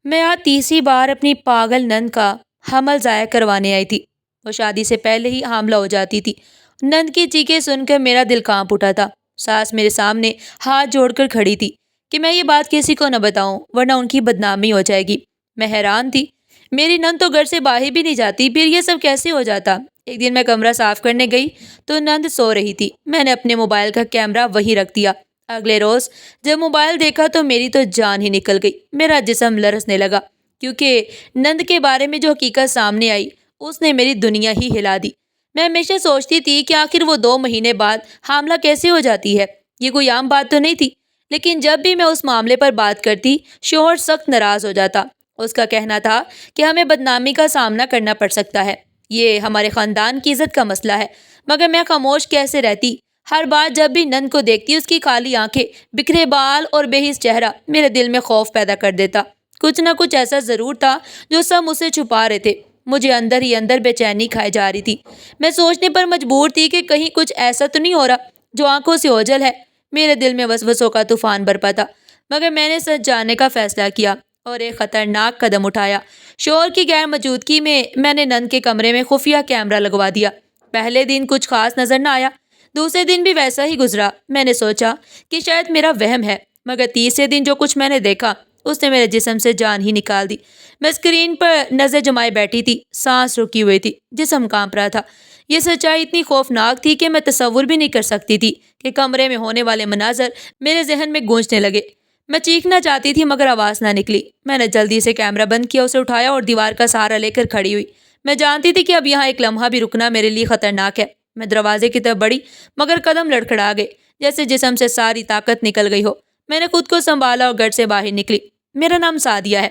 میں آج تیسری بار اپنی پاگل نند کا حمل ضائع کروانے آئی تھی۔ وہ شادی سے پہلے ہی حاملہ ہو جاتی تھی۔ نند کی چیخیں سن کر میرا دل کانپ اٹھا تھا۔ ساس میرے سامنے ہاتھ جوڑ کر کھڑی تھی کہ میں یہ بات کسی کو نہ بتاؤں ورنہ ان کی بدنامی ہو جائے گی۔ میں حیران تھی، میری نند تو گھر سے باہر بھی نہیں جاتی، پھر یہ سب کیسے ہو جاتا؟ ایک دن میں کمرہ صاف کرنے گئی تو نند سو رہی تھی۔ میں نے اپنے موبائل کا کیمرہ وہیں رکھ دیا۔ اگلے روز جب موبائل دیکھا تو میری تو جان ہی نکل گئی۔ میرا جسم لرزنے لگا کیونکہ نند کے بارے میں جو حقیقت سامنے آئی اس نے میری دنیا ہی ہلا دی۔ میں ہمیشہ سوچتی تھی کہ آخر وہ 2 مہینے بعد حاملہ کیسے ہو جاتی ہے؟ یہ کوئی عام بات تو نہیں تھی، لیکن جب بھی میں اس معاملے پر بات کرتی شوہر سخت ناراض ہو جاتا۔ اس کا کہنا تھا کہ ہمیں بدنامی کا سامنا کرنا پڑ سکتا ہے، یہ ہمارے خاندان کی عزت کا مسئلہ ہے۔ مگر میں خاموش کیسے رہتی؟ ہر بار جب بھی نند کو دیکھتی اس کی کالی آنکھیں، بکھرے بال اور بے حس چہرہ میرے دل میں خوف پیدا کر دیتا۔ کچھ نہ کچھ ایسا ضرور تھا جو سب مجھ سے چھپا رہے تھے۔ مجھے اندر ہی اندر بے چینی کھائے جا رہی تھی۔ میں سوچنے پر مجبور تھی کہ کہیں کچھ ایسا تو نہیں ہو رہا جو آنکھوں سے اوجھل ہے۔ میرے دل میں وسوسوں کا طوفان برپا تھا، مگر میں نے سچ جاننے کا فیصلہ کیا اور ایک خطرناک قدم اٹھایا۔ شوہر کی غیر موجودگی میں نے نند کے کمرے میں خفیہ کیمرہ لگوا دیا۔ پہلے دن کچھ خاص نظر نہ آیا، دوسرے دن بھی ویسا ہی گزرا۔ میں نے سوچا کہ شاید میرا وہم ہے، مگر تیسرے دن جو کچھ میں نے دیکھا اس نے میرے جسم سے جان ہی نکال دی۔ میں اسکرین پر نظر جمائے بیٹھی تھی، سانس رکی ہوئی تھی، جسم کانپ رہا تھا۔ یہ سچائی اتنی خوفناک تھی کہ میں تصور بھی نہیں کر سکتی تھی کہ کمرے میں ہونے والے مناظر میرے ذہن میں گونجنے لگے۔ میں چیخنا چاہتی تھی مگر آواز نہ نکلی۔ میں نے جلدی سے کیمرہ بند کیا، اسے اٹھایا اور دیوار کا سہارا لے کر کھڑی ہوئی۔ میں جانتی تھی کہ اب یہاں ایک لمحہ بھی رکنا میرے لیے خطرناک ہے۔ میں دروازے کی طرف بڑھی مگر قدم لڑکھڑا گئے، جیسے جسم سے ساری طاقت نکل گئی ہو۔ میں نے خود کو سنبھالا اور گھر سے باہر نکلی۔ میرا نام سعدیہ ہے،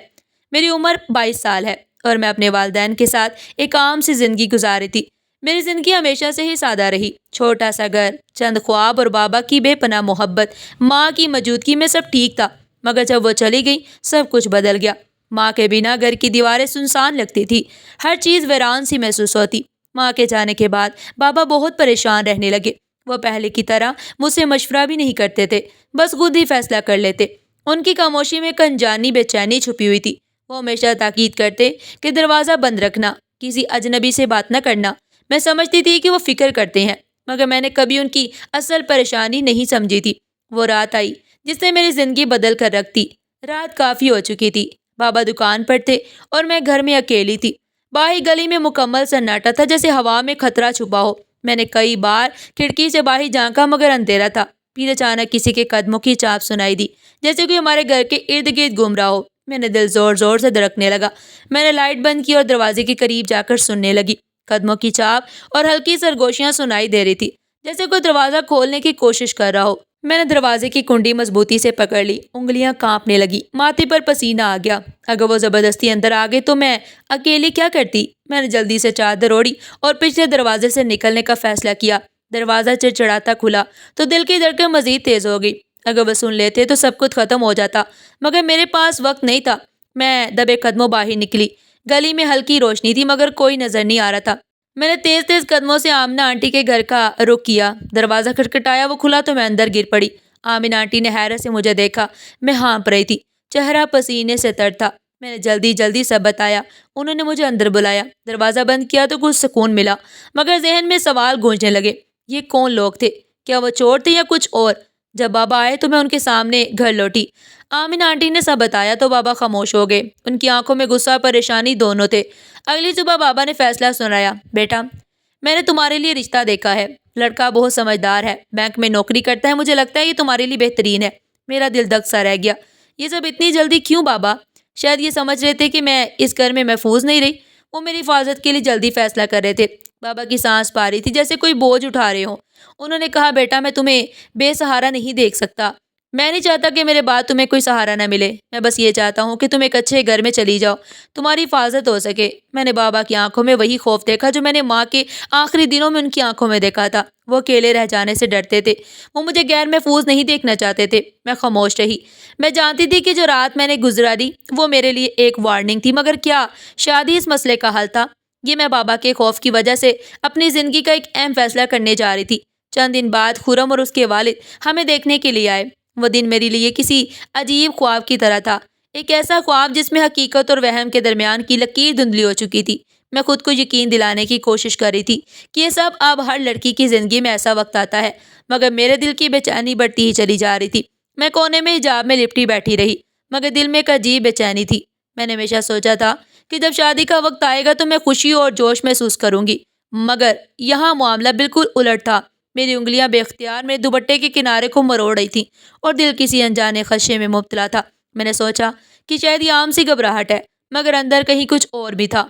میری عمر 22 سال ہے اور میں اپنے والدین کے ساتھ ایک عام سی زندگی گزار رہی تھی۔ میری زندگی ہمیشہ سے ہی سادہ رہی، چھوٹا سا گھر، چند خواب اور بابا کی بے پناہ محبت، ماں کی موجودگی میں سب ٹھیک تھا۔ مگر جب وہ چلی گئی سب کچھ بدل گیا۔ ماں کے بنا گھر کی دیواریں سنسان لگتی تھی، ہر چیز ویران سی محسوس ہوتی۔ ماں کے جانے کے بعد بابا بہت پریشان رہنے لگے۔ وہ پہلے کی طرح مجھ سے مشورہ بھی نہیں کرتے تھے، بس خود ہی فیصلہ کر لیتے۔ ان کی خاموشی میں ایک انجانی بے چینی چھپی ہوئی تھی۔ وہ ہمیشہ تاکید کرتے کہ دروازہ بند رکھنا، کسی اجنبی سے بات نہ کرنا۔ میں سمجھتی تھی کہ وہ فکر کرتے ہیں، مگر میں نے کبھی ان کی اصل پریشانی نہیں سمجھی تھی۔ وہ رات آئی جس نے میری زندگی بدل کر رکھ دی۔ رات کافی ہو چکی تھی، بابا دکان پر تھے اور میں گھر میں اکیلی تھی۔ باہر گلی میں مکمل سناٹا تھا، جیسے ہوا میں خطرہ چھپا ہو۔ میں نے کئی بار کھڑکی سے باہر جھانکا مگر اندھیرا تھا۔ پھر اچانک کسی کے قدموں کی چاپ سنائی دی، جیسے کوئی ہمارے گھر کے ارد گرد گھوم رہا ہو۔ میرا دل زور زور سے دھڑکنے لگا۔ میں نے لائٹ بند کی اور دروازے کے قریب جا کر سننے لگی۔ قدموں کی چاپ اور ہلکی سرگوشیاں سنائی دے رہی تھی، جیسے کوئی دروازہ کھولنے کی کوشش کر رہا ہو۔ میں نے دروازے کی کنڈی مضبوطی سے پکڑ لی، انگلیاں کانپنے لگی، ماتھے پر پسینہ آ گیا۔ اگر وہ زبردستی اندر آ گئے تو میں اکیلی کیا کرتی؟ میں نے جلدی سے چادر اوڑھی اور پچھلے دروازے سے نکلنے کا فیصلہ کیا۔ دروازہ چڑچڑاتا کھلا تو دل کی دھڑکن مزید تیز ہو گئی۔ اگر وہ سن لیتے تو سب کچھ ختم ہو جاتا، مگر میرے پاس وقت نہیں تھا۔ میں دبے قدموں باہر نکلی۔ گلی میں ہلکی روشنی تھی مگر کوئی نظر نہیں آ رہا تھا۔ میں نے تیز تیز قدموں سے آمنہ آنٹی کے گھر کا رخ کیا۔ دروازہ کھٹکھٹایا، وہ کھلا تو میں اندر گر پڑی۔ آمنہ آنٹی نے حیرت سے مجھے دیکھا۔ میں ہانپ رہی تھی، چہرہ پسینے سے تر تھا۔ میں نے جلدی جلدی سب بتایا۔ انہوں نے مجھے اندر بلایا، دروازہ بند کیا تو کچھ سکون ملا، مگر ذہن میں سوال گونجنے لگے۔ یہ کون لوگ تھے؟ کیا وہ چور تھے یا کچھ اور؟ جب بابا آئے تو میں ان کے سامنے گھر لوٹی۔ آمنہ آنٹی نے سب بتایا تو بابا خاموش ہو گئے۔ ان کی آنکھوں میں غصہ اور پریشانی دونوں تھے۔ اگلی صبح بابا نے فیصلہ سنایا۔ بیٹا، میں نے تمہارے لیے رشتہ دیکھا ہے، لڑکا بہت سمجھدار ہے، بینک میں نوکری کرتا ہے، مجھے لگتا ہے یہ تمہارے لیے بہترین ہے۔ میرا دل دک سا رہ گیا۔ یہ سب اتنی جلدی کیوں بابا؟ شاید یہ سمجھ رہے تھے کہ میں اس گھر میں محفوظ نہیں رہی۔ وہ میری حفاظت کے لیے جلدی فیصلہ کر رہے تھے۔ بابا کی سانس پا رہی تھی جیسے کوئی بوجھ اٹھا رہے ہوں۔ انہوں نے کہا، بیٹا میں تمہیں بے سہارا نہیں دیکھ سکتا۔ میں نہیں چاہتا کہ میرے بعد تمہیں کوئی سہارا نہ ملے۔ میں بس یہ چاہتا ہوں کہ تم ایک اچھے گھر میں چلی جاؤ، تمہاری حفاظت ہو سکے۔ میں نے بابا کی آنکھوں میں وہی خوف دیکھا جو میں نے ماں کے آخری دنوں میں ان کی آنکھوں میں دیکھا تھا۔ وہ اکیلے رہ جانے سے ڈرتے تھے، وہ مجھے غیر محفوظ نہیں دیکھنا چاہتے تھے۔ میں خاموش رہی۔ میں جانتی تھی کہ جو رات میں نے گزاری وہ میرے لیے ایک وارننگ تھی، مگر کیا شادی اس مسئلے کا حل تھا؟ یہ میں بابا کے خوف کی وجہ سے اپنی زندگی کا ایک اہم فیصلہ کرنے جا رہی تھی۔ چند دن بعد خرم اور اس کے والد ہمیں دیکھنے کے لیے آئے۔ وہ دن میرے لیے کسی عجیب خواب کی طرح تھا۔ ایک ایسا خواب جس میں حقیقت اور وہم کے درمیان کی لکیر دھندلی ہو چکی تھی۔ میں خود کو یقین دلانے کی کوشش کر رہی تھی کہ یہ سب اب ہر لڑکی کی زندگی میں ایسا وقت آتا ہے، مگر میرے دل کی بے چینی بڑھتی ہی چلی جا رہی تھی۔ میں کونے میں حجاب میں لپٹی بیٹھی رہی، مگر دل میں ایک عجیب بے چینی تھی۔ میں نے ہمیشہ سوچا تھا کہ جب شادی کا وقت آئے گا تو میں خوشی اور جوش محسوس کروں گی، مگر یہاں معاملہ بالکل الٹ تھا۔ میری انگلیاں بے اختیار میرے دوپٹے کے کنارے کو مروڑ رہی تھیں اور دل کسی انجانے خدشے میں مبتلا تھا۔ میں نے سوچا کہ شاید یہ عام سی گھبراہٹ ہے، مگر اندر کہیں کچھ اور بھی تھا،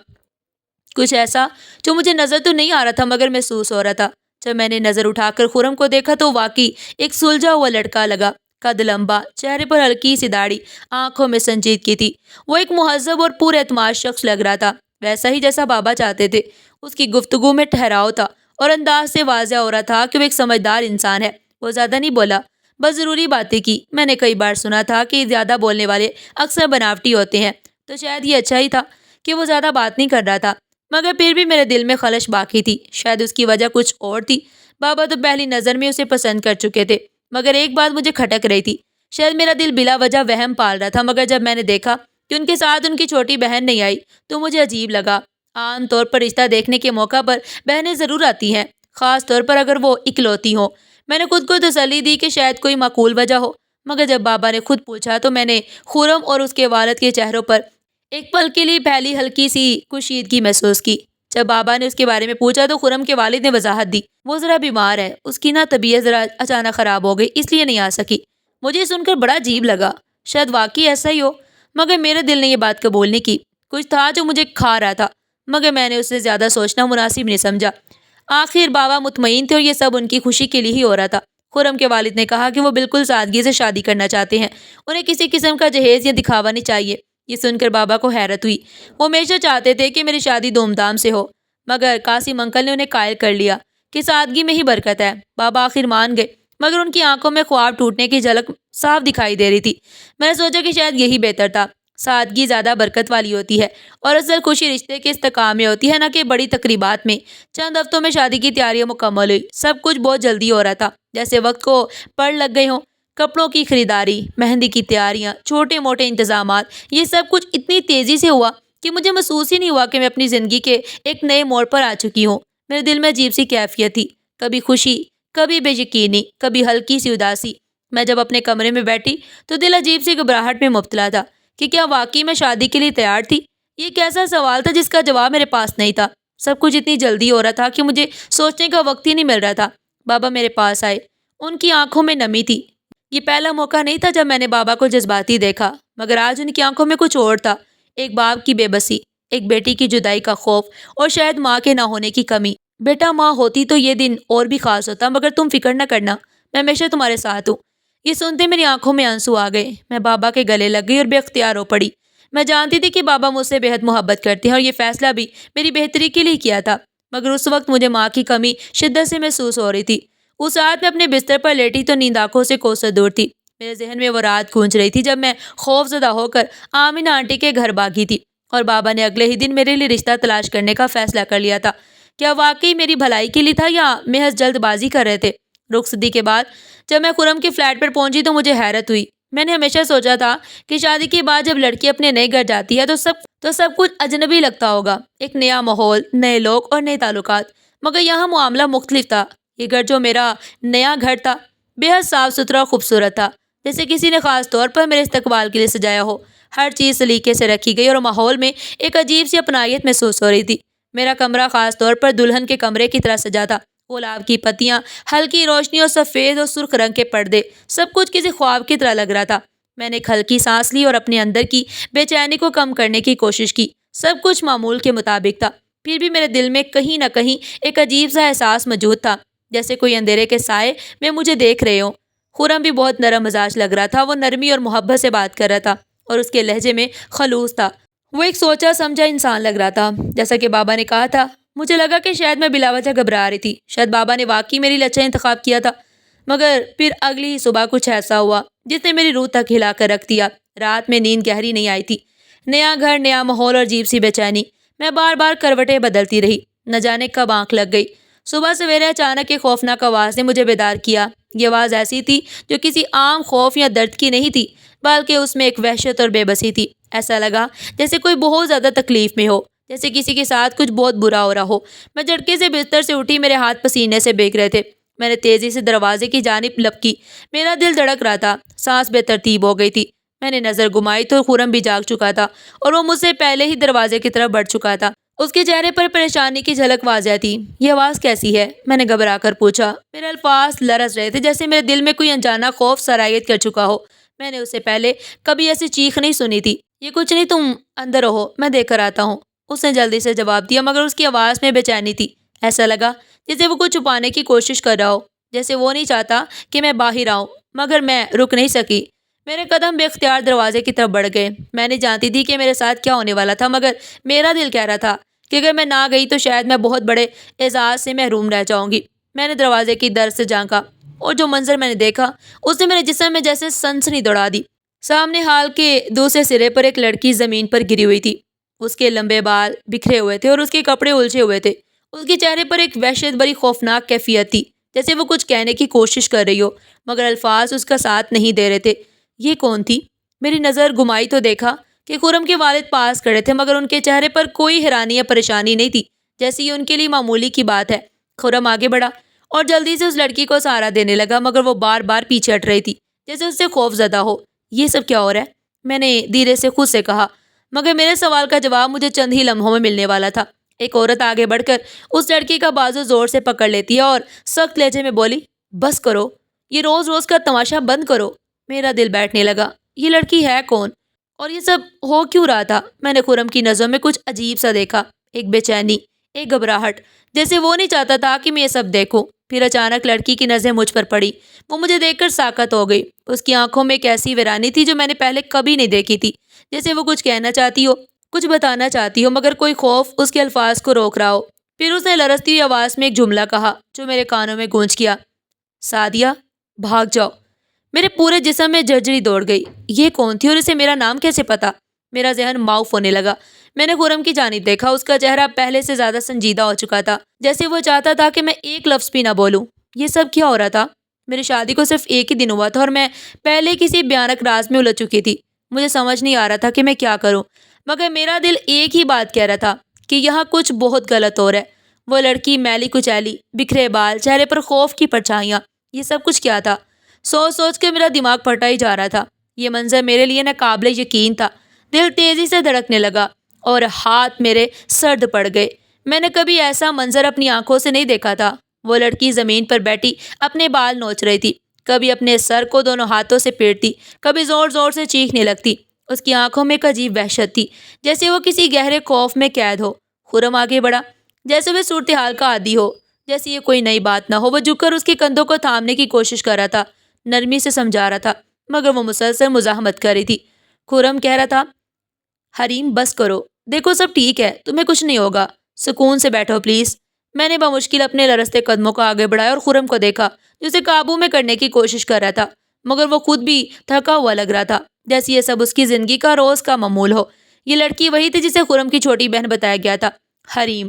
کچھ ایسا جو مجھے نظر تو نہیں آ رہا تھا مگر محسوس ہو رہا تھا۔ جب میں نے نظر اٹھا کر خرم کو دیکھا تو واقعی ایک سلجھا ہوا لڑکا لگا، قد لمبا، چہرے پر ہلکی سی داڑھی، آنکھوں میں سنجیدگی تھی۔ وہ ایک مہذب اور پر اعتماد شخص لگ رہا تھا، ویسا ہی جیسا بابا چاہتے تھے۔ اس کی گفتگو میں ٹھہراؤ تھا اور انداز سے واضح ہو رہا تھا کہ وہ ایک سمجھدار انسان ہے۔ وہ زیادہ نہیں بولا، بس ضروری باتیں کی۔ میں نے کئی بار سنا تھا کہ زیادہ بولنے والے اکثر بناوٹی ہوتے ہیں، تو شاید یہ اچھا ہی تھا کہ وہ زیادہ بات نہیں کر رہا تھا، مگر پھر بھی میرے دل میں خلش باقی تھی۔ شاید اس کی وجہ کچھ اور تھی۔ بابا تو پہلی نظر میں اسے پسند کر چکے تھے، مگر ایک بات مجھے کھٹک رہی تھی۔ شاید میرا دل بلا وجہ وہم پال رہا تھا، مگر جب میں نے دیکھا کہ ان کے ساتھ ان کی چھوٹی بہن نہیں آئی تو مجھے عجیب لگا۔ عام طور پر رشتہ دیکھنے کے موقع پر بہنیں ضرور آتی ہیں، خاص طور پر اگر وہ اکلوتی ہوں۔ میں نے خود کو تسلی دی کہ شاید کوئی معقول وجہ ہو، مگر جب بابا نے خود پوچھا تو میں نے خرم اور اس کے والد کے چہروں پر ایک پل کے لیے پہلی ہلکی سی کشیدگی محسوس کی۔ جب بابا نے اس کے بارے میں پوچھا تو خرم کے والد نے وضاحت دی، وہ ذرا بیمار ہے، اس کی طبیعت ذرا اچانک خراب ہو گئی، اس لیے نہیں آ سکی۔ مجھے سن کر بڑا عجیب لگا، شاید واقعی ایسا ہی ہو، مگر میرے دل نے یہ بات قبول نہیں کی۔ کچھ تھا جو مجھے کھا رہا تھا، مگر میں نے اس سے زیادہ سوچنا مناسب نہیں سمجھا۔ آخر بابا مطمئن تھے اور یہ سب ان کی خوشی کے لیے ہی ہو رہا تھا۔ خرم کے والد نے کہا کہ وہ بالکل سادگی سے شادی کرنا چاہتے ہیں، انہیں کسی قسم کا جہیز یا دکھاوا نہیں چاہیے۔ یہ سن کر بابا کو حیرت ہوئی۔ وہ ہمیشہ چاہتے تھے کہ میری شادی دھوم دھام سے ہو، مگر قاسم انکل نے انہیں قائل کر لیا کہ سادگی میں ہی برکت ہے۔ بابا آخر مان گئے، مگر ان کی آنکھوں میں خواب ٹوٹنے کی جھلک صاف دکھائی دے رہی تھی۔ میں نے سوچا کہ شاید یہی بہتر تھا۔ سادگی زیادہ برکت والی ہوتی ہے اور اصل خوشی رشتے کے استحکام میں ہوتی ہے، نہ کہ بڑی تقریبات میں۔ چند ہفتوں میں شادی کی تیاریاں مکمل ہوئی۔ سب کچھ بہت جلدی ہو رہا تھا، جیسے وقت کو پڑ لگ گئے ہوں۔ کپڑوں کی خریداری، مہندی کی تیاریاں، چھوٹے موٹے انتظامات، یہ سب کچھ اتنی تیزی سے ہوا کہ مجھے محسوس ہی نہیں ہوا کہ میں اپنی زندگی کے ایک نئے موڑ پر آ چکی ہوں۔ میرے دل میں عجیب سی کیفیت تھی، کبھی خوشی، کبھی بے یقینی، کبھی ہلکی سی اداسی۔ میں جب اپنے کمرے میں بیٹھی تو دل عجیب سی گھبراہٹ میں مبتلا تھا کہ کیا واقعی میں شادی کے لیے تیار تھی؟ یہ ایک ایسا سوال تھا جس کا جواب میرے پاس نہیں تھا۔ سب کچھ اتنی جلدی ہو رہا تھا کہ مجھے سوچنے کا وقت ہی نہیں مل رہا تھا۔ بابا میرے پاس آئے، ان کی آنکھوں میں نمی تھی۔ یہ پہلا موقع نہیں تھا جب میں نے بابا کو جذباتی دیکھا، مگر آج ان کی آنکھوں میں کچھ اور تھا، ایک باپ کی بے بسی، ایک بیٹی کی جدائی کا خوف اور شاید ماں کے نہ ہونے کی کمی۔ بیٹا، ماں ہوتی تو یہ دن اور بھی خاص ہوتا، مگر تم فکر نہ کرنا، میں ہمیشہ تمہارے ساتھ ہوں۔ یہ سنتے میری آنکھوں میں آنسو آ گئے۔ میں بابا کے گلے لگ گئی اور بے اختیار ہو پڑی۔ میں جانتی تھی کہ بابا مجھ سے بہت محبت کرتے ہیں اور یہ فیصلہ بھی میری بہتری کے لیے کیا تھا، مگر اس وقت مجھے ماں کی کمی شدت سے محسوس ہو رہی تھی۔ اس رات میں اپنے بستر پر لیٹی تو نیند آنکھوں سے کوسوں دور تھی۔ میرے ذہن میں وہ رات گونج رہی تھی جب میں خوف زدہ ہو کر آمینہ آنٹی کے گھر بھاگی تھی اور بابا نے اگلے ہی دن میرے لیے رشتہ تلاش کرنے کا فیصلہ کر لیا تھا۔ کیا واقعی میری بھلائی کے لیے تھا یا محض جلد بازی کر رہے تھے؟ رخصتی کے بعد جب میں خرم کے فلیٹ پر پہنچی تو مجھے حیرت ہوئی۔ میں نے ہمیشہ سوچا تھا کہ شادی کے بعد جب لڑکی اپنے نئے گھر جاتی ہے تو سب کچھ اجنبی لگتا ہوگا، ایک نیا ماحول، نئے لوگ اور نئے تعلقات، مگر یہاں معاملہ مختلف تھا۔ یہ گھر جو میرا نیا گھر تھا بے حد صاف ستھرا اور خوبصورت تھا، جیسے کسی نے خاص طور پر میرے استقبال کے لیے سجایا ہو۔ ہر چیز سلیقے سے رکھی گئی اور ماحول میں ایک عجیب سی اپنائیت محسوس ہو رہی تھی۔ میرا کمرہ خاص طور پر دلہن کے کمرے کی طرح سجا تھا۔ گلاب کی پتیاں، ہلکی روشنی اور سفید اور سرخ رنگ کے پردے، سب کچھ کسی خواب کی طرح لگ رہا تھا۔ میں نے ایک ہلکی سانس لی اور اپنے اندر کی بے چینی کو کم کرنے کی کوشش کی۔ سب کچھ معمول کے مطابق تھا، پھر بھی میرے دل میں کہیں نہ کہیں ایک عجیب سا احساس موجود تھا، جیسے کوئی اندھیرے کے سائے میں مجھے دیکھ رہے ہوں۔ خرم بھی بہت نرم مزاج لگ رہا تھا، وہ نرمی اور محبت سے بات کر رہا تھا اور اس کے لہجے میں خلوص تھا۔ وہ ایک سوچا سمجھا انسان لگ رہا تھا، جیسا کہ بابا نے کہا تھا۔ مجھے لگا کہ شاید میں بلا وجہ گھبرا رہی تھی، شاید بابا نے واقعی میری لیے اچھا انتخاب کیا تھا، مگر پھر اگلی ہی صبح کچھ ایسا ہوا جس نے میری روح تک ہلا کر رکھ دیا۔ رات میں نیند گہری نہیں آئی تھی۔ نیا گھر، نیا ماحول اور عجیب سی بے چینی۔ میں بار بار کروٹیں بدلتی رہی، نہ جانے کب آنکھ لگ گئی۔ صبح سویرے اچانک ایک خوفناک آواز نے مجھے بیدار کیا۔ یہ آواز ایسی تھی جو کسی عام خوف یا درد کی نہیں تھی، بلکہ اس میں ایک وحشت اور بے بسی تھی۔ ایسا لگا جیسے کوئی بہت زیادہ تکلیف میں ہو، جیسے کسی کے ساتھ کچھ بہت برا ہو رہا ہو۔ میں جھٹکے سے بستر سے اٹھی، میرے ہاتھ پسینے سے بھیگ رہے تھے۔ میں نے تیزی سے دروازے کی جانب لپکی۔ میرا دل دھڑک رہا تھا، سانس بے ترتیب ہو گئی تھی۔ میں نے نظر گھمائی تو خرم بھی جاگ چکا تھا اور وہ مجھ سے پہلے ہی دروازے کی طرف بڑھ چکا تھا۔ اس کے چہرے پر پریشانی کی جھلک واضح تھی۔ یہ آواز کیسی ہے؟ میں نے گھبرا کر پوچھا۔ میرے الفاظ لرز رہے تھے، جیسے میرے دل میں کوئی انجانا خوف سرایت کر چکا ہو۔ میں نے اس سے پہلے کبھی ایسی چیخ نہیں سنی تھی۔ یہ کچھ نہیں، تم اندر رہو، میں دیکھ کر آتا ہوں، اس نے جلدی سے جواب دیا، مگر اس کی آواز میں بے چینی تھی۔ ایسا لگا جیسے وہ کچھ چھپانے کی کوشش کر رہا ہو، جیسے وہ نہیں چاہتا کہ میں باہر آؤں، مگر میں رک نہیں سکی۔ میرے قدم بے اختیار دروازے کی طرف بڑھ گئے۔ میں نہیں جانتی تھی کہ میرے ساتھ کیا ہونے والا تھا، مگر میرا دل کہہ رہا تھا کہ اگر میں نہ گئی تو شاید میں بہت بڑے اعزاز سے محروم رہ جاؤں گی۔ میں نے دروازے کی در سے جھانکا اور جو منظر میں نے دیکھا اس نے میرے جسم میں جیسے سنسنی دوڑا دی۔ سامنے ہال کے دوسرے سرے پر ایک لڑکی زمین پر گری ہوئی تھی۔ اس کے لمبے بال بکھرے ہوئے تھے اور اس کے کپڑے الجھے ہوئے تھے۔ اس کے چہرے پر ایک وحشت بری خوفناک کیفیت تھی، جیسے وہ کچھ کہنے کی کوشش کر رہی ہو، مگر الفاظ اس کا ساتھ نہیں دے رہے تھے۔ یہ کون تھی؟ میری نظر گھمائی تو دیکھا کہ خرم کے والد پاس کھڑے تھے، مگر ان کے چہرے پر کوئی حیرانی یا پریشانی نہیں تھی، جیسے یہ ان کے لیے معمولی کی بات ہے۔ خرم آگے بڑھا اور جلدی سے اس لڑکی کو سہارا دینے لگا، مگر وہ بار بار پیچھے ہٹ رہی تھی، جیسے اس سے خوف زدہ ہو۔ یہ سب کیا ہو رہا ہے؟ میں نے دھیرے سے خود سے کہا، مگر میرے سوال کا جواب مجھے چند ہی لمحوں میں ملنے والا تھا۔ ایک عورت آگے بڑھ کر اس لڑکی کا بازو زور سے پکڑ لیتی ہے اور سخت لہجے میں بولی، بس کرو، یہ روز روز کا تماشا بند کرو۔ میرا دل بیٹھنے لگا۔ یہ لڑکی ہے کون اور یہ سب ہو کیوں رہا تھا؟ میں نے خرم کی نظروں میں کچھ عجیب سا دیکھا، ایک بے چینی، ایک گھبراہٹ، جیسے وہ نہیں چاہتا تھا کہ میں یہ سب دیکھوں۔ پھر اچانک لڑکی کی نظریں مجھ پر پڑی۔ وہ مجھے دیکھ کر ساکت ہو گئی۔ اس کی آنکھوں میں ایک ایسی ویرانی تھی جو میں نے پہلے کبھی نہیں دیکھی تھی، جیسے وہ کچھ کہنا چاہتی ہو، کچھ بتانا چاہتی ہو، مگر کوئی خوف اس کے الفاظ کو روک رہا ہو۔ پھر اس نے لرزتی ہوئی آواز میں ایک جملہ کہا جو میرے کانوں میں گونج گیا، سعدیہ، بھاگ جاؤ۔ میرے پورے جسم میں جھرجھری دوڑ گئی۔ یہ کون تھی اور اسے میرا نام کیسے پتا؟ میرا ذہن معاف ہونے لگا۔ میں نے خرم کی جانب دیکھا۔ اس کا چہرہ پہلے سے زیادہ سنجیدہ ہو چکا تھا، جیسے وہ چاہتا تھا کہ میں ایک لفظ بھی نہ بولوں۔ یہ سب کیا ہو رہا تھا؟ میری شادی کو صرف ایک ہی دن ہوا تھا اور میں پہلے کسی بھیانک راز میں الجھ چکی تھی۔ مجھے سمجھ نہیں آ رہا تھا کہ میں کیا کروں، مگر میرا دل ایک ہی بات کہہ رہا تھا کہ یہاں کچھ بہت غلط ہو رہا ہے۔ وہ لڑکی میلی کچیلی، بکھرے بال، چہرے پر خوف کی پرچھائیاں، یہ سب کچھ کیا تھا؟ سوچ سوچ کے میرا دماغ پھٹا ہی جا رہا تھا۔ یہ منظر میرے لیے ناقابل یقین تھا۔ دل تیزی سے دھڑکنے لگا اور ہاتھ میرے سرد پڑ گئے۔ میں نے کبھی ایسا منظر اپنی آنکھوں سے نہیں دیکھا تھا۔ وہ لڑکی زمین پر بیٹھی اپنے بال نوچ رہی تھی، کبھی اپنے سر کو دونوں ہاتھوں سے پیٹتی، کبھی زور زور سے چیخنے لگتی۔ اس کی آنکھوں میں ایک عجیب وحشت تھی، جیسے وہ کسی گہرے خوف میں قید ہو۔ خرم آگے بڑھا، جیسے وہ صورتحال کا عادی ہو، جیسے یہ کوئی نئی بات نہ ہو۔ وہ جھک کر اس کے کندھوں کو تھامنے کی کوشش کر رہا تھا، نرمی سے سمجھا رہا تھا، مگر وہ مسلسل مزاحمت کر رہی تھی۔ خرم کہہ رہا تھا، حریم بس کرو، دیکھو سب ٹھیک ہے، تمہیں کچھ نہیں ہوگا، سکون سے بیٹھو پلیز۔ میں نے بمشکل اپنے لرزتے قدموں کو آگے بڑھایا اور خرم کو دیکھا جو اسے قابو میں کرنے کی کوشش کر رہا تھا، مگر وہ خود بھی تھکا ہوا لگ رہا تھا، جیسے یہ سب اس کی زندگی کا روز کا معمول ہو۔ یہ لڑکی وہی تھی جسے خرم کی چھوٹی بہن بتایا گیا تھا، حریم۔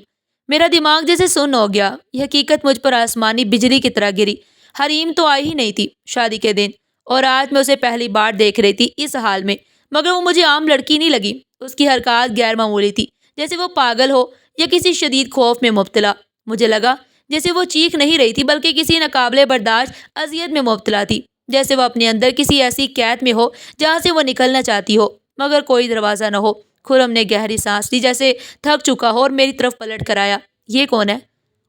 میرا دماغ جیسے سن ہو گیا۔ یہ حقیقت مجھ پر آسمانی بجلی کی طرح گری۔ حریم تو آئی ہی نہیں تھی شادی کے دن، اور آج میں اسے پہلی بار دیکھ رہی تھی اس حال میں، مگر وہ مجھے عام لڑکی نہیں لگی۔ اس کی حرکات غیر معمولی تھی، جیسے وہ پاگل ہو یا کسی شدید خوف میں مبتلا۔ مجھے لگا جیسے وہ چیخ نہیں رہی تھی بلکہ کسی ناقابل برداشت اذیت میں مبتلا تھی، جیسے وہ اپنے اندر کسی ایسی قید میں ہو جہاں سے وہ نکلنا چاہتی ہو، مگر کوئی دروازہ نہ ہو۔ خرم نے گہری سانس لی، جیسے تھک چکا ہو، اور میری طرف پلٹ کر آیا۔ یہ کون ہے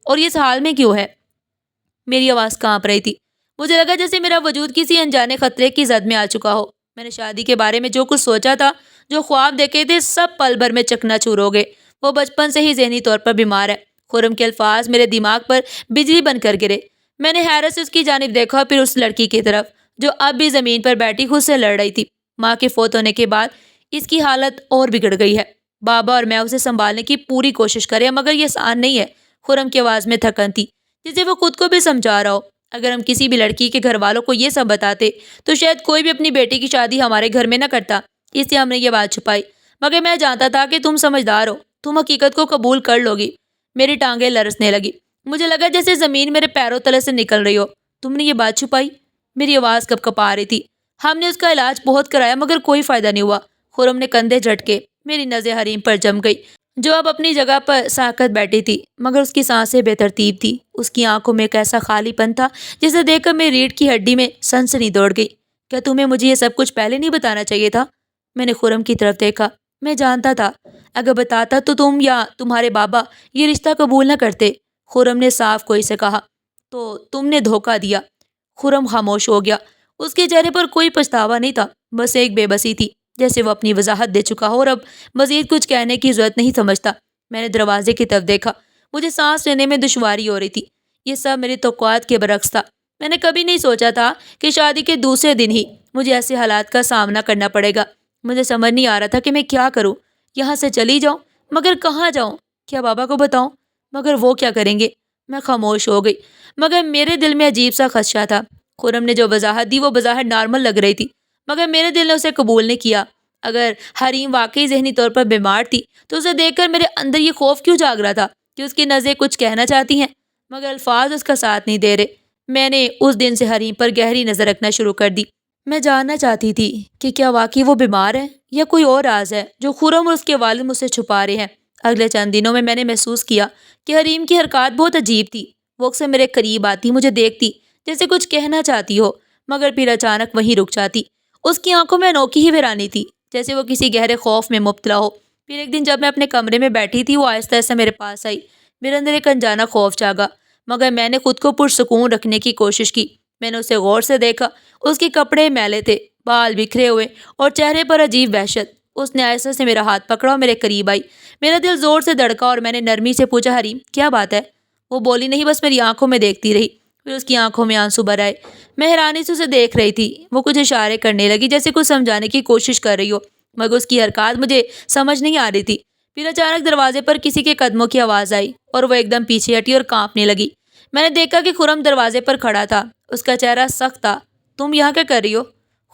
اور یہ اس حال میں کیوں ہے؟ میری آواز کانپ رہی تھی۔ مجھے لگا جیسے میرا وجود کسی انجانے خطرے کی زد میں آ چکا ہو۔ میں نے شادی کے بارے میں جو کچھ سوچا تھا، جو خواب دیکھے تھے، سب پل بھر میں چکنا چور ہو گئے۔ وہ بچپن سے ہی ذہنی طور پر بیمار ہے۔ خرم کے الفاظ میرے دماغ پر بجلی بن کر گرے۔ میں نے حیرت سے اس کی جانب دیکھا، پھر اس لڑکی کی طرف جو اب بھی زمین پر بیٹھی خود سے لڑ رہی تھی۔ ماں کے فوت ہونے کے بعد اس کی حالت اور بگڑ گئی ہے۔ بابا اور میں اسے سنبھالنے کی پوری کوشش کریں، مگر یہ آسان نہیں ہے۔ خرم کی آواز میں تھکن تھی، جسے وہ خود کو بھی سمجھا رہا ہو۔ اگر ہم کسی بھی لڑکی کے گھر والوں کو یہ سب بتاتے تو شاید کوئی بھی اپنی بیٹی کی شادی ہمارے گھر میں نہ کرتا، اس لیے ہم نے یہ بات چھپائی، مگر میں جانتا تھا کہ تم سمجھدار ہو، تم حقیقت کو قبول کر لو گی۔ میری ٹانگیں لرزنے لگی۔ مجھے لگا جیسے زمین میرے پیروں تلے سے نکل رہی ہو۔ تم نے یہ بات چھپائی؟ میری آواز کپ کپا رہی تھی۔ ہم نے اس کا علاج بہت کرایا مگر کوئی فائدہ نہیں ہوا۔ خرم نے کندھے جھٹکے۔ میری نظر حریم پر جم گئی جو اب اپنی جگہ پر ساکت بیٹھی تھی مگر اس کی سانسیں بے ترتیب تھی۔ اس کی آنکھوں میں ایک ایسا خالی پن تھا جسے دیکھ کر میری ریڑھ کی ہڈی میں سنسنی دوڑ گئی۔ کیا تمہیں مجھے یہ سب کچھ پہلے نہیں بتانا چاہیے تھا؟ میں نے خرم کی طرف دیکھا۔ میں جانتا تھا اگر بتاتا تو تم یا تمہارے بابا یہ رشتہ قبول نہ کرتے۔ خرم نے صاف کوئی سے کہا۔ تو تم نے دھوکہ دیا۔ خرم خاموش ہو گیا۔ اس کے چہرے پر کوئی پچھتاوا نہیں تھا، بس ایک بے بسی تھی جیسے وہ اپنی وضاحت دے چکا ہو اور اب مزید کچھ کہنے کی ضرورت نہیں سمجھتا۔ میں نے دروازے کی طرف دیکھا۔ مجھے سانس لینے میں دشواری ہو رہی تھی۔ یہ سب میری توقعات کے برعکس تھا۔ میں نے کبھی نہیں سوچا تھا کہ شادی کے دوسرے دن ہی مجھے ایسے حالات کا سامنا کرنا پڑے گا۔ مجھے سمجھ نہیں آ رہا تھا کہ میں کیا کروں۔ یہاں سے چلی جاؤں مگر کہاں جاؤں؟ کیا بابا کو بتاؤں؟ مگر وہ کیا کریں گے؟ میں خاموش ہو گئی مگر میرے دل میں عجیب سا خدشہ تھا۔ خرم نے جو وضاحت دی وہ بظاہر نارمل لگ رہی تھی مگر میرے دل نے اسے قبول نہیں کیا۔ اگر حریم واقعی ذہنی طور پر بیمار تھی تو اسے دیکھ کر میرے اندر یہ خوف کیوں جاگ رہا تھا کہ اس کی نظریں کچھ کہنا چاہتی ہیں مگر الفاظ اس کا ساتھ نہیں دے رہے۔ میں نے اس دن سے حریم پر گہری نظر رکھنا شروع کر دی۔ میں جاننا چاہتی تھی کہ کیا واقعی وہ بیمار ہے یا کوئی اور راز ہے جو خرم اور اس کے والد مجھ سے چھپا رہے ہیں۔ اگلے چند دنوں میں نے محسوس کیا کہ حریم کی حرکات بہت عجیب تھی۔ وہ اکثر میرے قریب آتی، مجھے دیکھتی جیسے کچھ کہنا چاہتی ہو مگر پھر اچانک وہیں رک جاتی۔ اس کی آنکھوں میں انوکھی ہی ویرانی تھی جیسے وہ کسی گہرے خوف میں مبتلا ہو۔ پھر ایک دن جب میں اپنے کمرے میں بیٹھی تھی وہ آہستہ آہستہ میرے پاس آئی۔ میرے اندر ایک انجانا خوف جاگا مگر میں نے خود کو پرسکون رکھنے کی کوشش کی۔ میں نے اسے غور سے دیکھا۔ اس کے کپڑے میلے تھے، بال بکھرے ہوئے اور چہرے پر عجیب وحشت۔ اس نے آہستہ سے میرا ہاتھ پکڑا اور میرے قریب آئی۔ میرا دل زور سے دھڑکا اور میں نے نرمی سے پوچھا، حریم کیا بات ہے؟ وہ بولی نہیں، بس میری آنکھوں میں دیکھتی رہی۔ پھر اس کی آنکھوں میں آنسو بھر آئے۔ میں حیرانی سے اسے دیکھ رہی تھی۔ وہ کچھ اشارے کرنے لگی جیسے کچھ سمجھانے کی کوشش کر رہی ہو مگر اس کی حرکات مجھے سمجھ نہیں آ رہی تھی۔ پھر اچانک دروازے پر کسی کے قدموں کی آواز آئی اور وہ ایک دم پیچھے ہٹی اور کانپنے لگی۔ میں نے دیکھا کہ خرم دروازے پر کھڑا تھا۔ اس کا چہرہ سخت تھا۔ تم یہاں کیا کر رہی ہو؟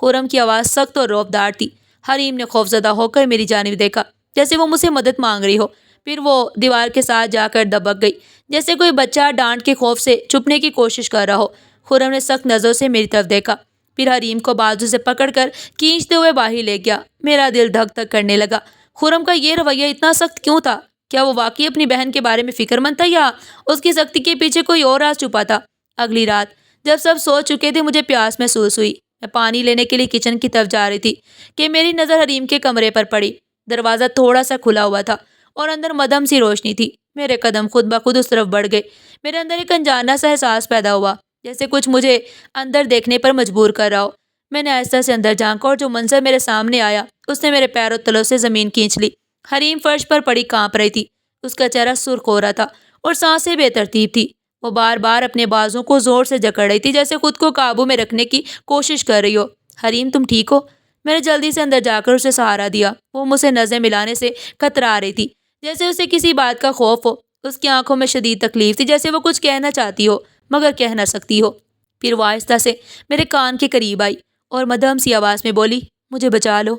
خرم کی آواز سخت اور رعبدار تھی۔ حریم نے خوفزدہ ہو کر میری جانب دیکھا جیسے وہ مجھ سے مدد مانگ رہی ہو۔ پھر وہ دیوار کے ساتھ جا کر دبک گئی جیسے کوئی بچہ ڈانٹ کے خوف سے چھپنے کی کوشش کر رہا ہو۔ خرم نے سخت نظروں سے میری طرف دیکھا پھر حریم کو بازو سے پکڑ کر کھینچتے ہوئے باہر لے گیا۔ میرا دل دھک دھک کرنے لگا۔ خرم کا یہ رویہ اتنا سخت کیوں تھا؟ کیا وہ واقعی اپنی بہن کے بارے میں فکر مند تھا یا اس کی سختی کے پیچھے کوئی اور راز چھپا تھا؟ اگلی رات جب سب سو چکے تھے مجھے پیاس محسوس ہوئی۔ میں پانی لینے کے لیے کچن کی طرف جا رہی تھی کہ میری نظر حریم کے کمرے پر پڑی۔ دروازہ تھوڑا سا کھلا ہوا تھا اور اندر مدھم سی روشنی تھی۔ میرے قدم خود بخود اس طرف بڑھ گئے۔ میرے اندر ایک انجانا سا احساس پیدا ہوا جیسے کچھ مجھے اندر دیکھنے پر مجبور کر رہا ہو۔ میں نے آہستہ سے اندر جھانکا اور جو منظر میرے سامنے آیا اس نے میرے پیروں تلوں سے زمین کھینچ لی۔ حریم فرش پر پڑی کانپ رہی تھی۔ اس کا چہرہ سرخ ہو رہا تھا اور سانسیں بے ترتیب تھی۔ وہ بار بار اپنے بازوں کو زور سے جکڑ رہی تھی جیسے خود کو قابو میں رکھنے کی کوشش کر رہی ہو۔ حریم تم ٹھیک ہو؟ میں نے جلدی سے اندر جا کر اسے سہارا دیا۔ وہ مجھ سے نظریں ملانے سے کترا رہی تھی جیسے اسے کسی بات کا خوف ہو۔ اس کی آنکھوں میں شدید تکلیف تھی جیسے وہ کچھ کہنا چاہتی ہو مگر کہہ نہ سکتی ہو۔ پھر وہ آہستہ سے میرے کان کے قریب آئی اور مدھم سی آواز میں بولی، مجھے بچا لو۔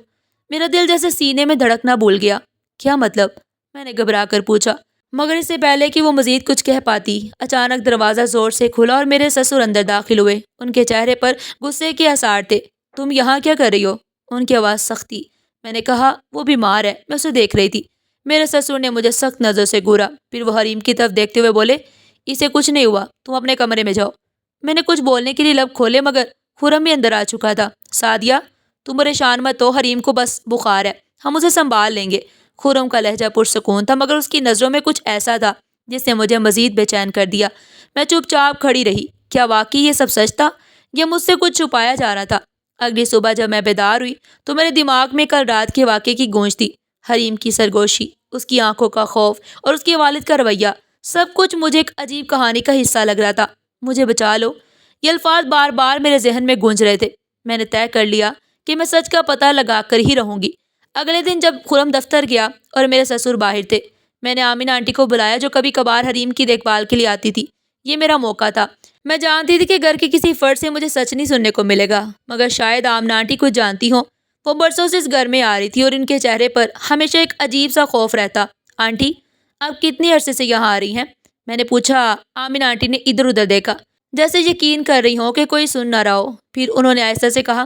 میرا دل جیسے سینے میں دھڑکنا بھول گیا۔ کیا مطلب؟ میں نے گھبرا کر پوچھا مگر اس سے پہلے کہ وہ مزید کچھ کہہ پاتی اچانک دروازہ زور سے کھلا اور میرے سسر اندر داخل ہوئے۔ ان کے چہرے پر غصے کے آثار تھے۔ تم یہاں کیا کر رہی ہو؟ ان کی آواز سخت تھی۔ میں نے کہا وہ بیمار ہے، میں اسے دیکھ رہی تھی۔ میرے سسر نے مجھے سخت نظر سے گھورا پھر وہ حریم کی طرف دیکھتے ہوئے بولے، اسے کچھ نہیں ہوا، تم اپنے کمرے میں جاؤ۔ میں نے کچھ بولنے کے لیے لب کھولے مگر خرم بھی اندر آ چکا تھا۔ سعدیہ تم پریشان مت ہو، حریم کو بس بخار ہے، ہم اسے سنبھال لیں گے۔ خرم کا لہجہ پرسکون تھا مگر اس کی نظروں میں کچھ ایسا تھا جس نے مجھے مزید بے چین کر دیا۔ میں چپ چاپ کھڑی رہی۔ کیا واقعی یہ سب سچ تھا یا مجھ سے کچھ چھپایا جا رہا تھا؟ اگلی صبح جب میں بیدار ہوئی تو میرے دماغ میں کل رات کے واقعے کی گونج تھی۔ حریم کی سرگوشی، اس کی آنکھوں کا خوف اور اس کے والد کا رویہ، سب کچھ مجھے ایک عجیب کہانی کا حصہ لگ رہا تھا۔ مجھے بچا لو، یہ الفاظ بار بار میرے ذہن میں گونج رہے تھے۔ میں نے طے کر لیا کہ میں سچ کا پتہ لگا کر ہی رہوں گی۔ اگلے دن جب خرم دفتر گیا اور میرے سسر باہر تھے، میں نے آمینہ آنٹی کو بلایا جو کبھی کبھار حریم کی دیکھ بھال کے لیے آتی تھی۔ یہ میرا موقع تھا۔ میں جانتی تھی کہ گھر کے کسی فرد سے مجھے سچ نہیں سننے کو ملے گا مگر شاید آمینہ آنٹی کچھ جانتی ہوں۔ وہ برسوں سے اس گھر میں آ رہی تھی اور ان کے چہرے پر ہمیشہ ایک عجیب سا خوف رہتا۔ آنٹی آپ کتنی عرصے سے یہاں آ رہی ہیں؟ میں نے پوچھا۔ آمینہ آنٹی نے ادھر ادھر دیکھا جیسے یقین کر رہی ہوں کہ کوئی سن نہ رہا ہو۔ پھر انہوں نے آہستہ سے کہا،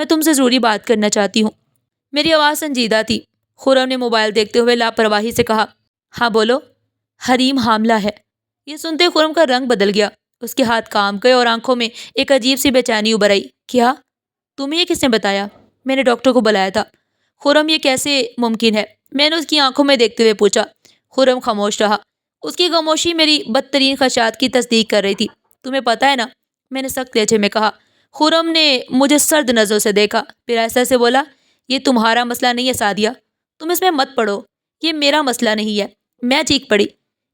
میں تم سے ضروری بات کرنا چاہتی ہوں۔ میری آواز سنجیدہ تھی۔ خرم نے موبائل دیکھتے ہوئے لاپرواہی سے کہا، ہاں بولو۔ حریم حاملہ ہے۔ یہ سنتے خرم کا رنگ بدل گیا۔ اس کے ہاتھ کام گئے اور آنکھوں میں ایک عجیب سی بے چینی ابھر آئی۔ کیا؟ تمہیں یہ کس نے بتایا؟ میں نے ڈاکٹر کو بلایا تھا۔ خرم، یہ کیسے ممکن ہے؟ میں نے اس کی آنکھوں میں دیکھتے ہوئے پوچھا۔ خرم خاموش رہا۔ اس کی خاموشی میری بدترین خدشات کی تصدیق کر رہی تھی۔ تمہیں پتہ ہے نا، میں نے سخت لہجے میں کہا۔ خرم نے مجھے سرد نظروں سے دیکھا، پھر ایسا سے بولا، یہ تمہارا مسئلہ نہیں ہے سعدیہ، تم اس میں مت پڑو، یہ میرا مسئلہ نہیں ہے۔ میں چیخ پڑی۔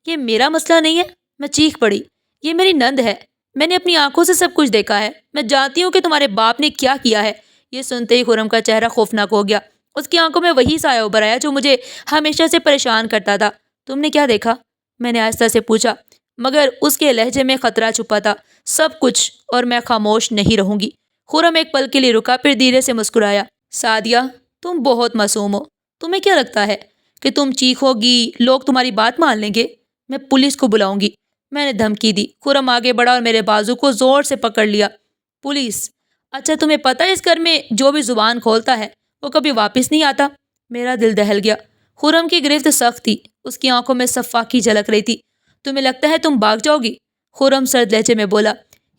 یہ میرا مسئلہ نہیں ہے؟ میں چیخ پڑی۔ یہ میری نند ہے، میں نے اپنی آنکھوں سے سب کچھ دیکھا ہے، میں جانتی ہوں کہ تمہارے باپ نے کیا کیا ہے۔ یہ سنتے ہی خرم کا چہرہ خوفناک ہو گیا۔ اس کی آنکھوں میں وہی سایہ ابھر آیا جو مجھے ہمیشہ سے پریشان کرتا تھا۔ تم نے کیا دیکھا؟ میں نے آہستہ سے پوچھا، مگر اس کے لہجے میں خطرہ چھپا تھا۔ سب کچھ، اور میں خاموش نہیں رہوں گی۔ خرم ایک پل کے لیے رکا، پھر دھیرے سے مسکرایا۔ سعدیہ، تم بہت معصوم ہو۔ تمہیں کیا لگتا ہے کہ تم چیخو گی لوگ تمہاری بات مان لیں گے؟ میں پولیس کو بلاؤں گی، میں نے دھمکی دی۔ خرم آگے بڑھا اور میرے بازو کو زور سے پکڑ لیا۔ پولیس؟ اچھا، تمہیں پتہ ہے اس گھر میں جو بھی زبان کھولتا ہے وہ کبھی واپس نہیں آتا؟ میرا دل دہل گیا۔ خرم کی گرفت سخت تھی، اس کی آنکھوں میں صفاقی جھلک رہی تھی۔ تمہیں لگتا ہے تم بھاگ جاؤ گی؟ خرم سرد لہجے میں بولا،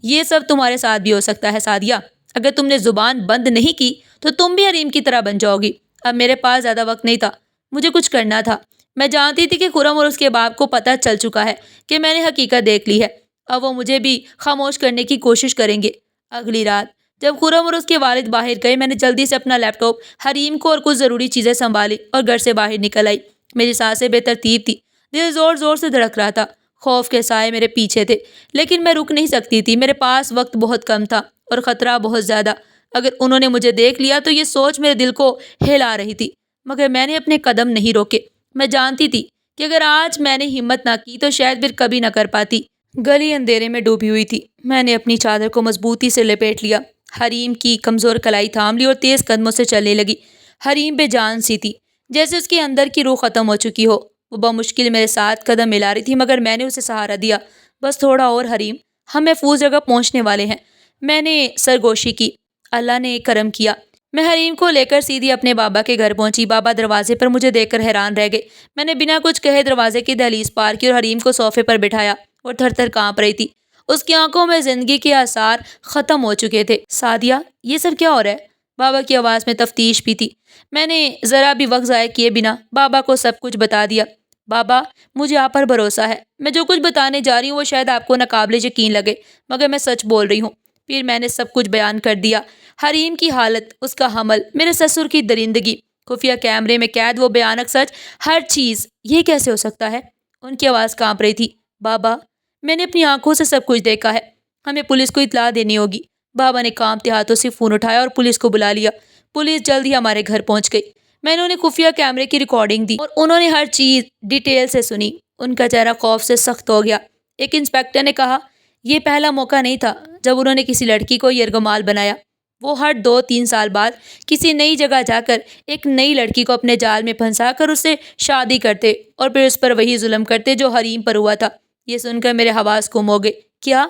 یہ سب تمہارے ساتھ بھی ہو سکتا ہے سعدیہ۔ اگر تم نے زبان بند نہیں کی تو تم بھی حریم کی طرح بن جاؤ گی۔ اب میرے پاس زیادہ وقت نہیں تھا، مجھے کچھ کرنا تھا۔ میں جانتی تھی کہ خرم اور اس کے باپ کو پتہ چل چکا ہے کہ میں نے حقیقت دیکھ لی ہے۔ اب وہ مجھے بھی خاموش کرنے کی کوشش کریں گے۔ اگلی رات جب خرم اور اس کے والد باہر گئے، میں نے جلدی سے اپنا لیپ ٹاپ، حریم کو اور کچھ ضروری چیزیں سنبھالی اور گھر سے باہر نکل آئی۔ میری سانسیں بے ترتیب تھی، دل زور زور سے دھڑک رہا تھا۔ خوف کے سائے میرے پیچھے تھے، لیکن میں رک نہیں سکتی تھی۔ میرے پاس وقت بہت کم تھا اور خطرہ بہت زیادہ۔ اگر انہوں نے مجھے دیکھ لیا تو یہ سوچ میرے دل کو ہلا رہی تھی، مگر میں نے اپنے قدم نہیں روکے۔ میں جانتی تھی کہ اگر آج میں نے ہمت نہ کی تو شاید پھر کبھی نہ کر پاتی۔ گلی اندھیرے میں ڈوبی ہوئی تھی۔ میں نے اپنی چادر کو مضبوطی سے لپیٹ لیا، حریم کی کمزور کلائی تھام لی اور تیز قدموں سے چلنے لگی۔ حریم بے جان سی تھی، جیسے اس کے اندر کی روح ختم ہو چکی ہو۔ وہ بمشکل میرے ساتھ قدم ملا رہی تھی، مگر میں نے اسے سہارا دیا۔ بس تھوڑا اور حریم، ہم محفوظ جگہ پہنچنے والے ہیں۔ میں نے سرگوشی کی۔ اللہ نے کرم کیا۔ میں حریم کو لے کر سیدھی اپنے بابا کے گھر پہنچی۔ بابا دروازے پر مجھے دیکھ کر حیران رہ گئے۔ میں نے بنا کچھ کہے دروازے کی دہلیز پار کی اور حریم کو صوفے پر بٹھایا۔ اور تھر تھر کانپ رہی تھی، اس کی آنکھوں میں زندگی کے آثار ختم ہو چکے تھے۔ سعدیہ، یہ سب کیا ہو رہا ہے؟ بابا کی آواز میں تفتیش بھی تھی۔ میں نے ذرا بھی وقت ضائع کیے بنا بابا کو سب کچھ بتا دیا۔ بابا، مجھے آپ پر بھروسہ ہے۔ میں جو کچھ بتانے جا رہی ہوں وہ شاید آپ کو ناقابل یقین لگے، مگر میں سچ بول رہی ہوں۔ پھر میں نے سب کچھ بیان کر دیا۔ حریم کی حالت، اس کا حمل، میرے سسر کی درندگی، خفیہ کیمرے میں قید وہ بھیانک سچ، ہر چیز۔ یہ کیسے ہو سکتا ہے؟ ان کی آواز کانپ رہی تھی۔ بابا، میں نے اپنی آنکھوں سے سب کچھ دیکھا ہے، ہمیں پولیس کو اطلاع دینی ہوگی۔ بابا نے کانپتے ہاتھوں سے فون اٹھایا اور پولیس کو بلا لیا۔ پولیس جلد ہی ہمارے گھر پہنچ گئی۔ میں نے انہیں خفیہ کیمرے کی ریکارڈنگ دی اور انہوں نے ہر چیز ڈیٹیل سے سنی۔ ان کا چہرہ خوف سے سخت ہو گیا۔ ایک انسپکٹر نے کہا، یہ پہلا موقع نہیں تھا جب انہوں نے کسی لڑکی کو یرغمال بنایا۔ وہ ہر 2-3 سال بعد کسی نئی جگہ جا کر ایک نئی لڑکی کو اپنے جال میں پھنسا کر اس سے شادی کرتے اور پھر اس پر وہی ظلم کرتے جو حریم پر ہوا تھا۔ یہ سن کر میرے حواس گم ہو گئے۔ کیا؟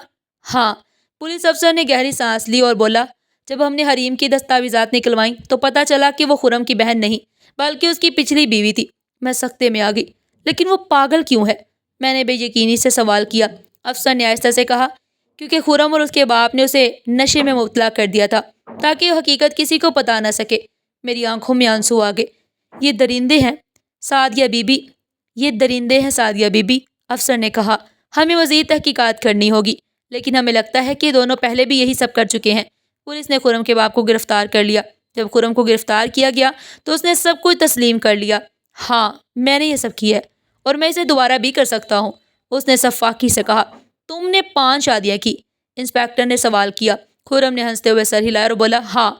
ہاں۔ پولیس افسر نے گہری سانس لی اور بولا، جب ہم نے حریم کی دستاویزات نکلوائیں تو پتہ چلا کہ وہ خرم کی بہن نہیں بلکہ اس کی پچھلی بیوی تھی۔ میں سکتے میں آ گئی۔ لیکن وہ پاگل کیوں ہے؟ میں نے بے یقینی سے سوال کیا۔ افسر نے آہستہ سے کہا، کیونکہ خرم اور اس کے باپ نے اسے نشے میں مبتلا کر دیا تھا تاکہ وہ حقیقت کسی کو پتہ نہ سکے۔ میری آنکھوں میں آنسو آ گئے۔ یہ درندے ہیں سعدیہ بی بی، یہ درندے ہیں سعدیہ بی بی، افسر نے کہا۔ ہمیں مزید تحقیقات کرنی ہوگی، لیکن ہمیں لگتا ہے کہ دونوں پہلے بھی یہی سب کر چکے ہیں۔ پولیس نے خرم کے باپ کو گرفتار کر لیا۔ جب خرم کو گرفتار کیا گیا تو اس نے سب کچھ تسلیم کر لیا۔ ہاں، میں نے یہ سب کیا ہے اور میں اسے دوبارہ بھی کر سکتا ہوں، اس نے صفاقی سے کہا۔ تم نے 5 شادیاں کی؟ انسپکٹر نے سوال کیا۔ خرم نے ہنستے ہوئے سر ہلایا اور بولا، ہاں،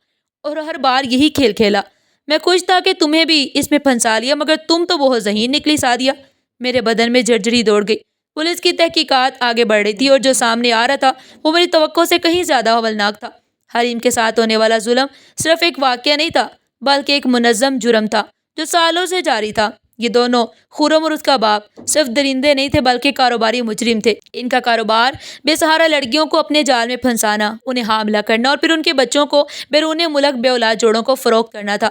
اور ہر بار یہی کھیل کھیلا۔ میں خوش تھا کہ تمہیں بھی اس میں پھنسا لیا، مگر تم تو بہت ذہین نکلی سعدیہ۔ میرے بدن میں جھرجھری دوڑ گئی۔ پولیس کی تحقیقات آگے بڑھ رہی تھی اور جو سامنے آ رہا تھا وہ میری توقع سے کہیں زیادہ ہولناک تھا۔ حریم کے ساتھ ہونے والا ظلم صرف ایک واقعہ نہیں تھا بلکہ ایک منظم جرم تھا جو سالوں سے جاری تھا۔ یہ دونوں خرم اور اس کا باپ صرف درندے نہیں تھے بلکہ کاروباری مجرم تھے۔ ان کا کاروبار بے سہارا لڑکیوں کو اپنے جال میں پھنسانا، انہیں حاملہ کرنا اور پھر ان کے بچوں کو بیرون ملک بے اولاد جوڑوں کو فروخت کرنا تھا۔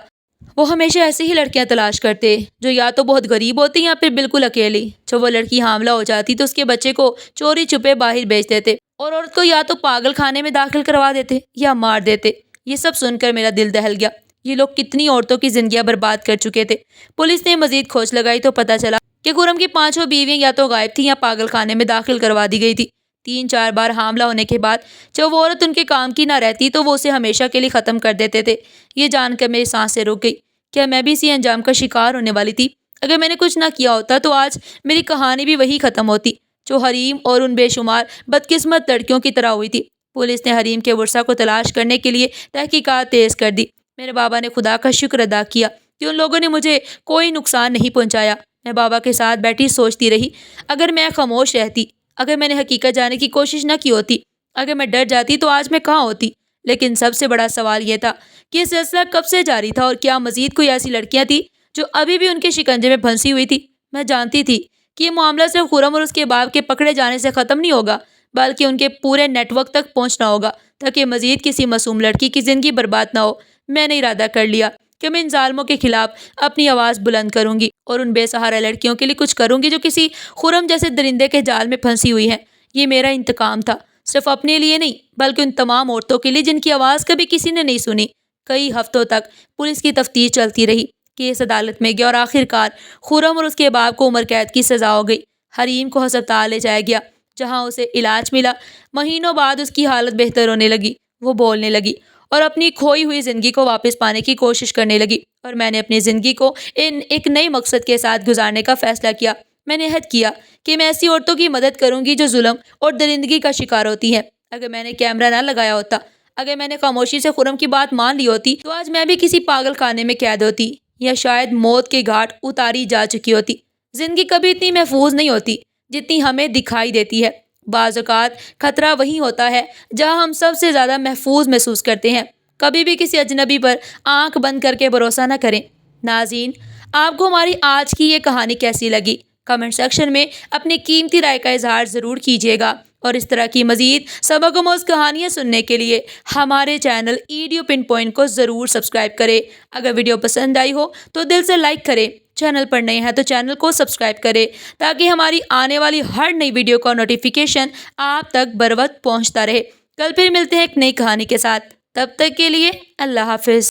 وہ ہمیشہ ایسی ہی لڑکیاں تلاش کرتے جو یا تو بہت غریب ہوتی یا پھر بالکل اکیلی۔ جب وہ لڑکی حاملہ ہو جاتی تو اس کے بچے کو چوری چھپے باہر بیچ دیتے اور عورت کو یا تو پاگل خانے میں داخل کروا دیتے یا مار دیتے۔ یہ سب سن کر میرا دل دہل گیا۔ یہ لوگ کتنی عورتوں کی زندگیاں برباد کر چکے تھے۔ پولیس نے مزید کھوج لگائی تو پتہ چلا کہ خرم کی 5 بیویاں یا تو غائب تھیں یا پاگل خانے میں داخل کروا دی گئی تھی۔ 3-4 بار حاملہ ہونے کے بعد جب وہ عورت ان کے کام کی نہ رہتی تو وہ اسے ہمیشہ کے لیے ختم کر دیتے تھے۔ یہ جان کر میری سانسیں رک گئی۔ کیا میں بھی اسی انجام کا شکار ہونے والی تھی؟ اگر میں نے کچھ نہ کیا ہوتا تو آج میری کہانی بھی وہی ختم ہوتی جو حریم اور ان بے شمار بدقسمت لڑکیوں کی طرح ہوئی تھی۔ پولیس نے حریم کے ورثاء کو تلاش کرنے کے لیے تحقیقات تیز کر دی۔ میرے بابا نے خدا کا شکر ادا کیا کہ ان لوگوں نے مجھے کوئی نقصان نہیں پہنچایا۔ میں بابا کے ساتھ بیٹھی سوچتی رہی، اگر میں خاموش رہتی، اگر میں نے حقیقت جاننے کی کوشش نہ کی ہوتی، اگر میں ڈر جاتی تو آج میں کہاں ہوتی؟ لیکن سب سے بڑا سوال یہ تھا کہ یہ سلسلہ کب سے جاری تھا اور کیا مزید کوئی ایسی لڑکیاں تھیں جو ابھی بھی ان کے شکنجے میں پھنسی ہوئی تھی؟ میں جانتی تھی کہ یہ معاملہ صرف خرم اور اس کے باپ کے پکڑے جانے سے ختم نہیں ہوگا بلکہ ان کے پورے نیٹ ورک تک پہنچنا ہوگا تاکہ مزید کسی معصوم لڑکی کی زندگی برباد نہ ہو۔ میں نے ارادہ کر لیا کہ میں ان ظالموں کے خلاف اپنی آواز بلند کروں گی اور ان بے سہارا لڑکیوں کے لیے کچھ کروں گی جو کسی خرم جیسے درندے کے جال میں پھنسی ہوئی ہیں۔ یہ میرا انتقام تھا، صرف اپنے لیے نہیں بلکہ ان تمام عورتوں کے لیے جن کی آواز کبھی کسی نے نہیں سنی۔ کئی ہفتوں تک پولیس کی تفتیش چلتی رہی، کیس عدالت میں گیا اور آخرکار خرم اور اس کے باپ کو عمر قید کی سزا ہو گئی۔ حریم کو ہسپتال لے جایا گیا جہاں اسے علاج ملا۔ مہینوں بعد اس کی حالت بہتر ہونے لگی، وہ بولنے لگی اور اپنی کھوئی ہوئی زندگی کو واپس پانے کی کوشش کرنے لگی، اور میں نے اپنی زندگی کو ایک نئے مقصد کے ساتھ گزارنے کا فیصلہ کیا۔ میں نے عہد کیا کہ میں ایسی عورتوں کی مدد کروں گی جو ظلم اور درندگی کا شکار ہوتی ہیں۔ اگر میں نے کیمرہ نہ لگایا ہوتا، اگر میں نے خاموشی سے خرم کی بات مان لی ہوتی تو آج میں بھی کسی پاگل خانے میں قید ہوتی یا شاید موت کے گھاٹ اتاری جا چکی ہوتی۔ زندگی کبھی اتنی محفوظ نہیں ہوتی جتنی ہمیں دکھائی دیتی ہے۔ بعض اوقات خطرہ وہی ہوتا ہے جہاں ہم سب سے زیادہ محفوظ محسوس کرتے ہیں۔ کبھی بھی کسی اجنبی پر آنکھ بند کر کے بھروسہ نہ کریں۔ ناظرین، آپ کو ہماری آج کی یہ کہانی کیسی لگی؟ کمنٹ سیکشن میں اپنی قیمتی رائے کا اظہار ضرور کیجیے گا، اور اس طرح کی مزید سبق آموز کہانیاں سننے کے لیے ہمارے چینل ایڈیو پن پوائنٹ کو ضرور سبسکرائب کریں۔ اگر ویڈیو پسند آئی ہو تو دل سے لائک کریں، چینل پر نئے ہیں تو چینل کو سبسکرائب کریں تاکہ ہماری آنے والی ہر نئی ویڈیو کا نوٹیفیکیشن آپ تک بروقت پہنچتا رہے۔ کل پھر ملتے ہیں ایک نئی کہانی کے ساتھ، تب تک کے لیے اللہ حافظ۔